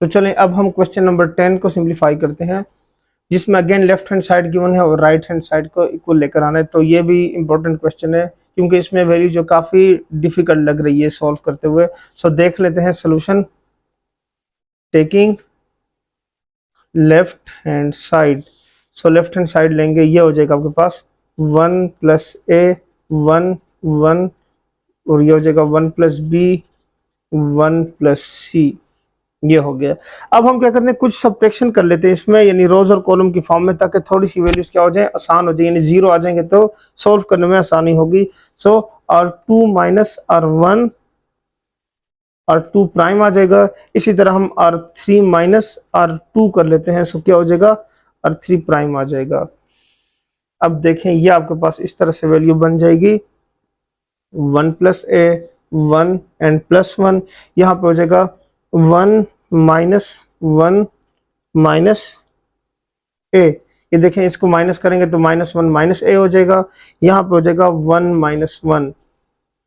तो चलें अब हम क्वेश्चन नंबर 10 को सिंप्लीफाई करते हैं, जिसमें again left hand side given है और राइट हैंड साइड को इक्वल लेकर आना है। तो ये भी इंपॉर्टेंट क्वेश्चन है क्योंकि इसमें वैल्यू जो काफ़ी डिफिकल्ट लग रही है सॉल्व करते हुए। सो देख लेते हैं solution. Taking left hand side, so left hand side लेंगे, ये हो जाएगा आपके पास 1 प्लस ए 1 1, और ये हो जाएगा 1 प्लस बी 1 प्लस सी। ये हो गया। अब हम क्या करते हैं, कुछ सब्ट्रैक्शन कर लेते हैं इसमें, यानी रोज और कॉलम की फॉर्म में, ताकि थोड़ी सी वैल्यूज क्या हो जाए, आसान हो जाए, यानी जीरो आ जाएंगे तो सॉल्व करने में आसानी होगी। सो R2 minus R1, R2 prime आ जाएगा। इसी तरह हम R3 माइनस R2 कर लेते हैं, सो क्या हो जाएगा, R3 प्राइम आ जाएगा। अब देखें ये आपके पास इस तरह से वैल्यू बन जाएगी 1 प्लस ए 1 एंड प्लस 1, यहाँ पे हो जाएगा 1 माइनस 1 माइनस ए। ये देखें, इसको माइनस करेंगे तो -1 माइनस ए हो जाएगा, यहाँ पे हो जाएगा 1 माइनस 1।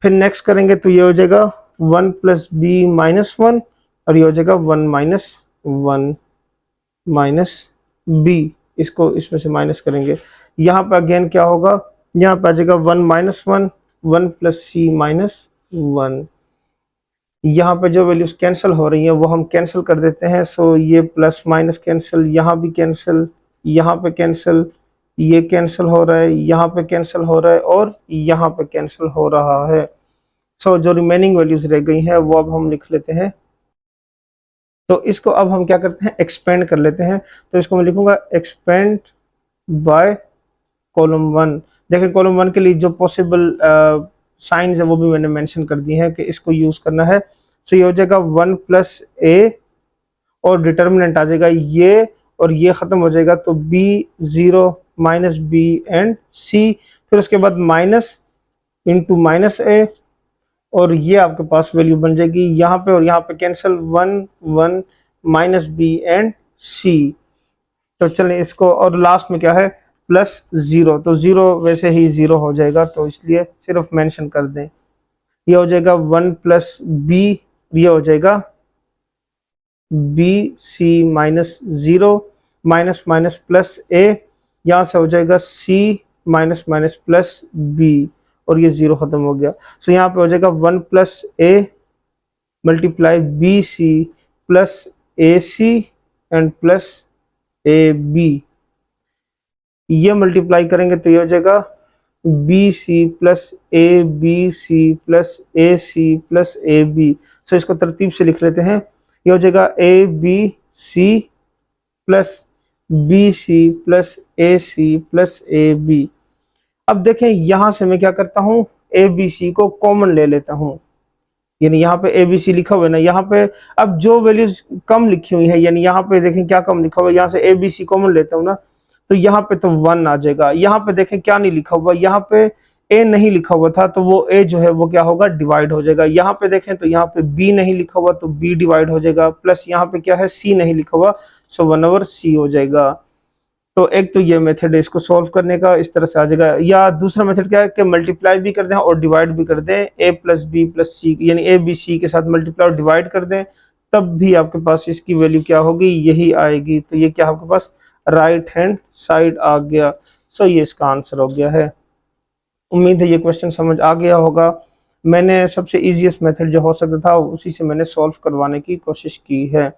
फिर नेक्स्ट करेंगे तो ये हो जाएगा 1 प्लस बी माइनस 1, और ये हो जाएगा 1 माइनस 1 माइनस बी। इसको इसमें से माइनस करेंगे, यहाँ पे अगेन क्या होगा, यहाँ पे आ जाएगा 1 माइनस 1, 1 प्लस सी माइनस 1। यहाँ पे जो वैल्यूज कैंसिल हो रही हैं वो हम कैंसिल कर देते हैं। सो ये प्लस माइनस कैंसिल, यहाँ भी कैंसिल, यहाँ पे कैंसिल, ये कैंसिल हो रहा है, यहाँ पे कैंसिल हो रहा है, और यहाँ पे कैंसिल हो रहा है। सो जो रिमेनिंग वैल्यूज रह गई हैं वो अब हम लिख लेते हैं। तो इसको अब हम क्या करते हैं, एक्सपेंड कर लेते हैं। तो इसको मैं लिखूंगा एक्सपेंड बाय कॉलम 1। देखिए कॉलम 1 के लिए जो पॉसिबल साइंस है वो भी मैंने मेंशन कर दी है कि इसको यूज करना है। सो ये हो जाएगा 1 प्लस ए, और डिटर्मिनेंट आ जाएगा ये, और ये खत्म हो जाएगा तो बी 0 माइनस बी एंड सी। फिर उसके बाद माइनस इंटू माइनस ए, और ये आपके पास वैल्यू बन जाएगी यहाँ पे, और यहाँ पे cancel 1 1 minus B and C. तो चलें इसको, और लास्ट में क्या है प्लस 0, तो 0 वैसे ही 0 हो जाएगा, तो इसलिए सिर्फ मेंशन कर दें। ये हो जाएगा 1 प्लस बी, ये हो जाएगा B C minus 0 minus minus plus A, यहाँ से हो जाएगा सी माइनस माइनस प्लस बी, और ये 0 खत्म हो गया। सो यहाँ पे हो जाएगा 1 plus A multiply B C plus A C and plus A B. ये मल्टीप्लाई करेंगे तो ये हो जाएगा B C plus A B C plus A C plus A B. So इसको तरतीब से लिख लेते हैं। ये हो जाएगा A B C plus B C plus A C plus A B. अब देखें यहां से मैं क्या करता हूं, ए बी सी को कॉमन ले लेता हूं, यानी यहाँ पे ए बी सी लिखा हुआ है ना, यहाँ पे अब जो वैल्यूज कम लिखी हुई है, यानी यहाँ पे देखें क्या कम लिखा हुआ है, यहाँ से ए बी सी कॉमन लेता हूँ ना, तो यहाँ पे तो 1 आ जाएगा। यहाँ पे देखें क्या नहीं लिखा हुआ, यहाँ पे ए नहीं लिखा हुआ था, तो वो ए जो है वो क्या होगा, डिवाइड हो जाएगा। यहाँ पे देखें तो यहाँ पे बी नहीं लिखा हुआ, तो बी डिवाइड हो जाएगा, प्लस यहाँ पे क्या है सी नहीं लिखा हुआ, सो 1/c सी हो जाएगा। तो एक तो ये मेथड है इसको सॉल्व करने का, इस तरह से आ जाएगा। या दूसरा मेथड क्या है कि मल्टीप्लाई भी कर दें और डिवाइड भी कर दें, ए प्लस बी प्लस सी, यानी ए बी सी के साथ मल्टीप्लाई और डिवाइड कर दें, तब भी आपके पास इसकी वैल्यू क्या होगी, यही आएगी। तो ये क्या आपके पास राइट हैंड साइड आ गया। सो ये इसका आंसर हो गया है। उम्मीद है ये क्वेश्चन समझ आ गया होगा। मैंने सबसे इजीएस्ट मेथड जो हो सकता था उसी से मैंने सॉल्व करवाने की कोशिश की है।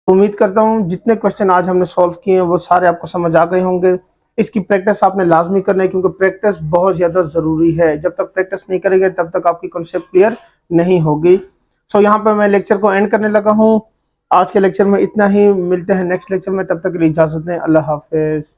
उम्मीद करता हूँ जितने क्वेश्चन आज हमने सॉल्व किए हैं वो सारे आपको समझ आ गए होंगे। इसकी प्रैक्टिस आपने लाजमी करना है, क्योंकि प्रैक्टिस बहुत ज़्यादा ज़रूरी है। जब तक प्रैक्टिस नहीं करेंगे तब तक आपकी कॉन्सेप्ट क्लियर नहीं होगी। सो यहाँ पर मैं लेक्चर को एंड करने लगा हूँ। आज के लेक्चर में इतना ही, मिलते हैं नेक्स्ट लेक्चर में, तब तक के लिए इजाज़त दें। अल्लाह हाफिज़।